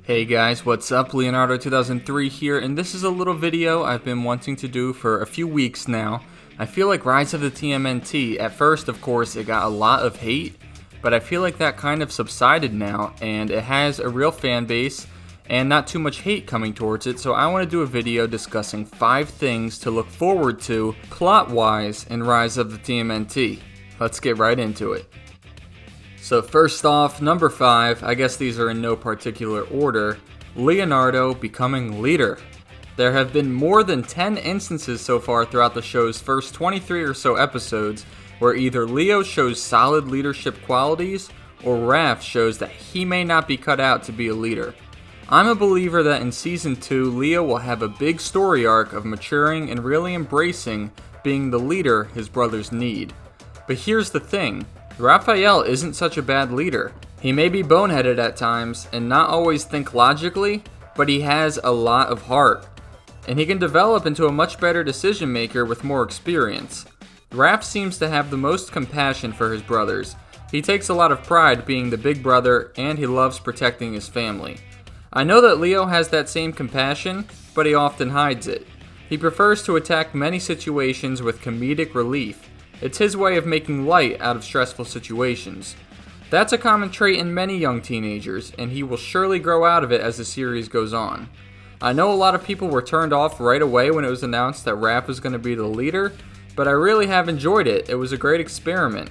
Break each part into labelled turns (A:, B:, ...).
A: Hey guys, what's up? Leonardo 2003 here, and this is a little video I've been wanting to do for a few weeks now. I feel like Rise of the TMNT, at first of course it got a lot of hate, but I feel like that kind of subsided now, and it has a real fan base and not too much hate coming towards it, so I want to do a video discussing 5 things to look forward to plot-wise in Rise of the TMNT. Let's get right into it. So first off, number 5, I guess these are in no particular order, Leonardo becoming leader. There have been more than 10 instances so far throughout the show's first 23 or so episodes where either Leo shows solid leadership qualities or Raph shows that he may not be cut out to be a leader. I'm a believer that in Season 2, Leo will have a big story arc of maturing and really embracing being the leader his brothers need. But here's the thing. Raphael isn't such a bad leader. He may be boneheaded at times and not always think logically, but he has a lot of heart. And he can develop into a much better decision maker with more experience. Raph seems to have the most compassion for his brothers. He takes a lot of pride being the big brother and he loves protecting his family. I know that Leo has that same compassion, but he often hides it. He prefers to attack many situations with comedic relief. It's his way of making light out of stressful situations. That's a common trait in many young teenagers, and he will surely grow out of it as the series goes on. I know a lot of people were turned off right away when it was announced that Raph was going to be the leader, but I really have enjoyed it. It was a great experiment.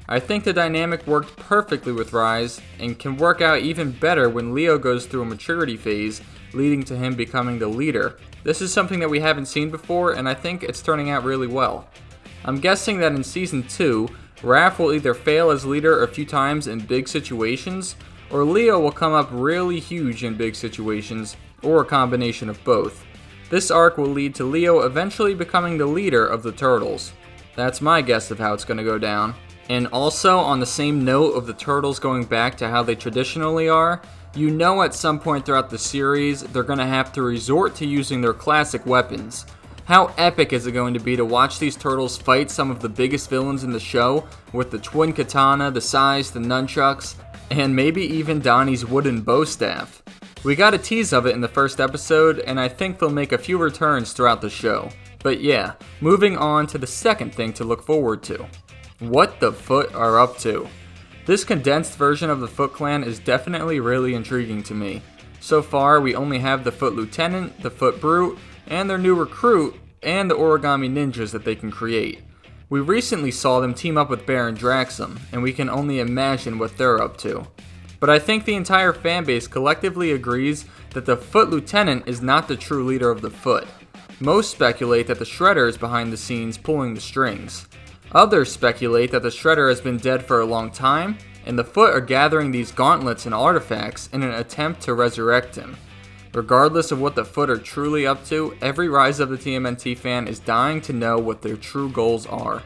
A: I think the dynamic worked perfectly with Rise, and can work out even better when Leo goes through a maturity phase, leading to him becoming the leader. This is something that we haven't seen before, and I think it's turning out really well. I'm guessing that in Season 2, Raph will either fail as leader a few times in big situations, or Leo will come up really huge in big situations, or a combination of both. This arc will lead to Leo eventually becoming the leader of the Turtles. That's my guess of how it's going to go down. And also, on the same note of the Turtles going back to how they traditionally are, you know at some point throughout the series, they're going to have to resort to using their classic weapons. How epic is it going to be to watch these turtles fight some of the biggest villains in the show with the twin katana, the sais, the nunchucks, and maybe even Donnie's wooden bow staff. We got a tease of it in the first episode, and I think they'll make a few returns throughout the show. But yeah, moving on to the second thing to look forward to. What the Foot are up to. This condensed version of the Foot Clan is definitely really intriguing to me. So far, we only have the Foot Lieutenant, the Foot Brute, and their new recruit, and the origami ninjas that they can create. We recently saw them team up with Baron Draxum, and we can only imagine what they're up to. But I think the entire fanbase collectively agrees that the Foot Lieutenant is not the true leader of the Foot. Most speculate that the Shredder is behind the scenes pulling the strings. Others speculate that the Shredder has been dead for a long time, and the Foot are gathering these gauntlets and artifacts in an attempt to resurrect him. Regardless of what the Foot are truly up to, every Rise of the TMNT fan is dying to know what their true goals are.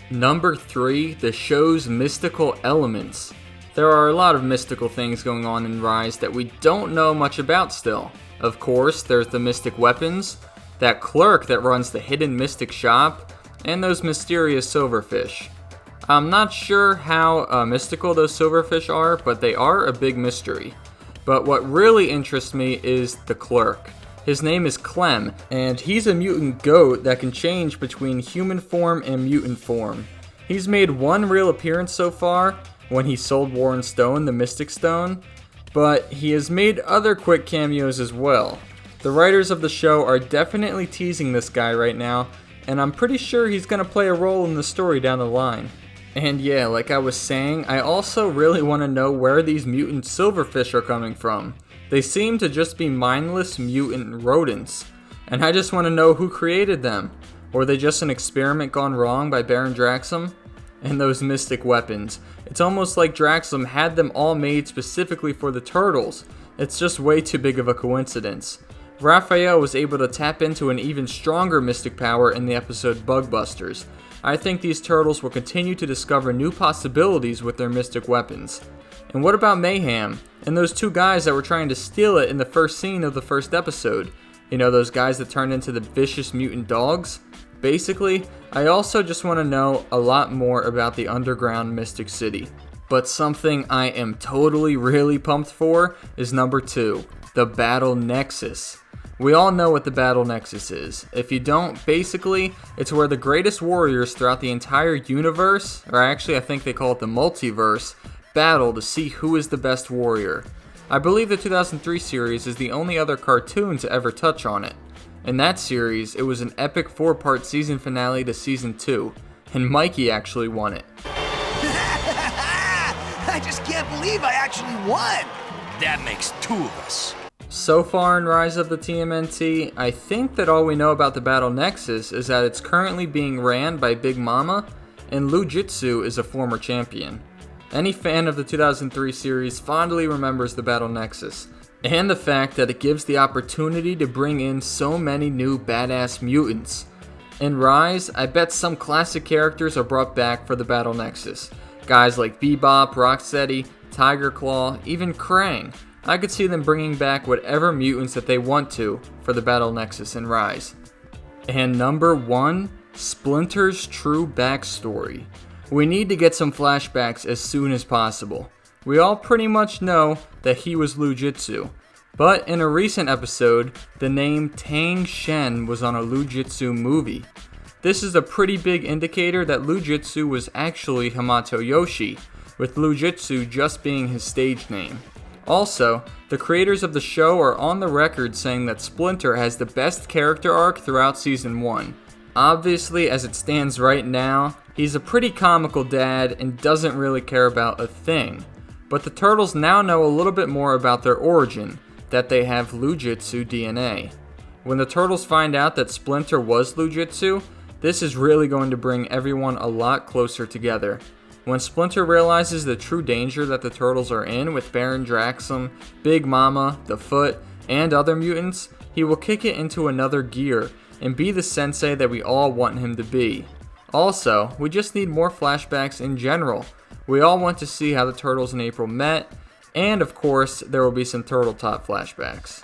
A: Number 3, the show's mystical elements. There are a lot of mystical things going on in Rise that we don't know much about still. Of course, there's the mystic weapons, that clerk that runs the hidden mystic shop, and those mysterious silverfish. I'm not sure how mystical those silverfish are, but they are a big mystery. But what really interests me is the clerk. His name is Clem, and he's a mutant goat that can change between human form and mutant form. He's made one real appearance so far, when he sold Warren Stone the Mystic Stone, but he has made other quick cameos as well. The writers of the show are definitely teasing this guy right now, and I'm pretty sure he's going to play a role in the story down the line. And yeah, like I was saying, I also really want to know where these mutant silverfish are coming from. They seem to just be mindless mutant rodents, and I just want to know who created them. Were they just an experiment gone wrong by Baron Draxum? And those mystic weapons. It's almost like Draxum had them all made specifically for the turtles. It's just way too big of a coincidence. Raphael was able to tap into an even stronger mystic power in the episode Bugbusters. I think these turtles will continue to discover new possibilities with their mystic weapons. And what about Mayhem? And those 2 guys that were trying to steal it in the first scene of the first episode? You know, those guys that turned into the vicious mutant dogs? Basically, I also just want to know a lot more about the underground Mystic City. But something I am totally really pumped for is number 2, the Battle Nexus. We all know what the Battle Nexus is. If you don't, basically, it's where the greatest warriors throughout the entire universe, or actually I think they call it the multiverse, battle to see who is the best warrior. I believe the 2003 series is the only other cartoon to ever touch on it. In that series, it was an epic 4-part season finale to season 2, and Mikey actually won it.
B: I just can't believe I actually won!
C: That makes 2 of us.
A: So far in Rise of the TMNT, I think that all we know about the Battle Nexus is that it's currently being ran by Big Mama, and Lujitsu is a former champion. Any fan of the 2003 series fondly remembers the Battle Nexus, and the fact that it gives the opportunity to bring in so many new badass mutants. In Rise, I bet some classic characters are brought back for the Battle Nexus. Guys like Bebop, Rocksteady, Tiger Claw, even Krang. I could see them bringing back whatever mutants that they want to for the Battle Nexus in Rise. And number 1, Splinter's true backstory. We need to get some flashbacks as soon as possible. We all pretty much know that he was Lujitsu, but in a recent episode, the name Tang Shen was on a Lujitsu movie. This is a pretty big indicator that Lujitsu was actually Hamato Yoshi, with Lujitsu just being his stage name. Also, the creators of the show are on the record saying that Splinter has the best character arc throughout Season 1. Obviously, as it stands right now, he's a pretty comical dad and doesn't really care about a thing. But the Turtles now know a little bit more about their origin, that they have Lujitsu DNA. When the Turtles find out that Splinter was Lujitsu, this is really going to bring everyone a lot closer together. When Splinter realizes the true danger that the Turtles are in with Baron Draxum, Big Mama, the Foot, and other mutants, he will kick it into another gear and be the sensei that we all want him to be. Also, we just need more flashbacks in general. We all want to see how the Turtles and April met, and of course, there will be some Turtle Top flashbacks.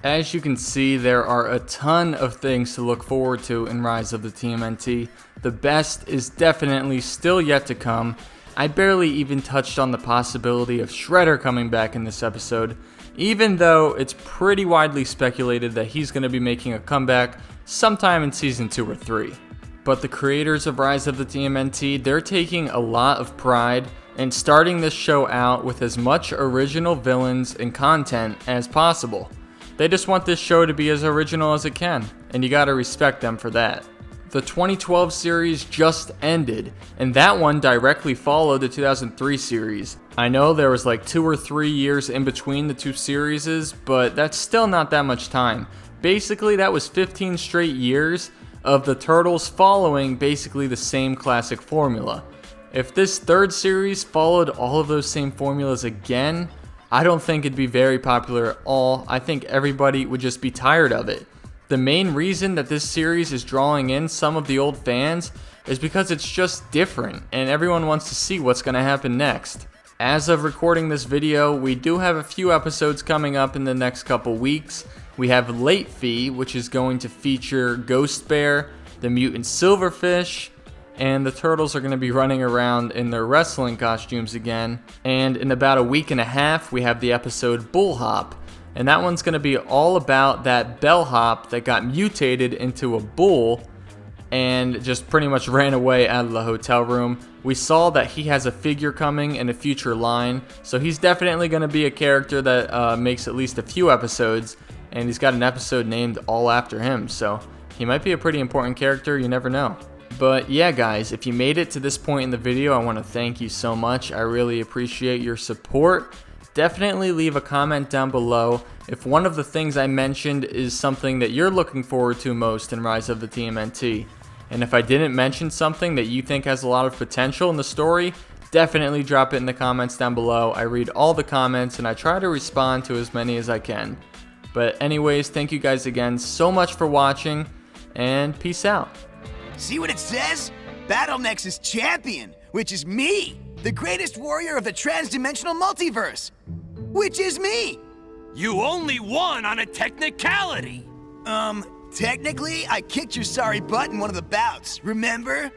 A: As you can see, there are a ton of things to look forward to in Rise of the TMNT. The best is definitely still yet to come. I barely even touched on the possibility of Shredder coming back in this episode, even though it's pretty widely speculated that he's going to be making a comeback sometime in Season 2 or 3. But the creators of Rise of the TMNT, they're taking a lot of pride in starting this show out with as much original villains and content as possible. They just want this show to be as original as it can, and you gotta respect them for that. The 2012 series just ended, and that one directly followed the 2003 series. I know there was like 2 or 3 years in between the two series, but that's still not that much time. Basically, that was 15 straight years of the Turtles following basically the same classic formula. If this third series followed all of those same formulas again, I don't think it'd be very popular at all. I think everybody would just be tired of it. The main reason that this series is drawing in some of the old fans is because it's just different and everyone wants to see what's going to happen next. As of recording this video, we do have a few episodes coming up in the next couple weeks. We have Late Fee, which is going to feature Ghost Bear, the mutant Silverfish, and the Turtles are going to be running around in their wrestling costumes again. And in about a week and a half, we have the episode Bull Hop. And that one's going to be all about that bellhop that got mutated into a bull and just pretty much ran away out of the hotel room. We saw that he has a figure coming in a future line, so he's definitely going to be a character that makes at least a few episodes, and he's got an episode named all after him, so he might be a pretty important character, you never know. But yeah guys, if you made it to this point in the video, I want to thank you so much. I really appreciate your support. Definitely leave a comment down below if one of the things I mentioned is something that you're looking forward to most in Rise of the TMNT. And if I didn't mention something that you think has a lot of potential in the story, definitely drop it in the comments down below. I read all the comments and I try to respond to as many as I can. But anyways, thank you guys again so much for watching, and peace out.
B: See what it says? Battle Nexus champion, which is me, the greatest warrior of the trans-dimensional multiverse, which is me.
C: You only won on a technicality.
B: Technically, I kicked your sorry butt in one of the bouts, remember?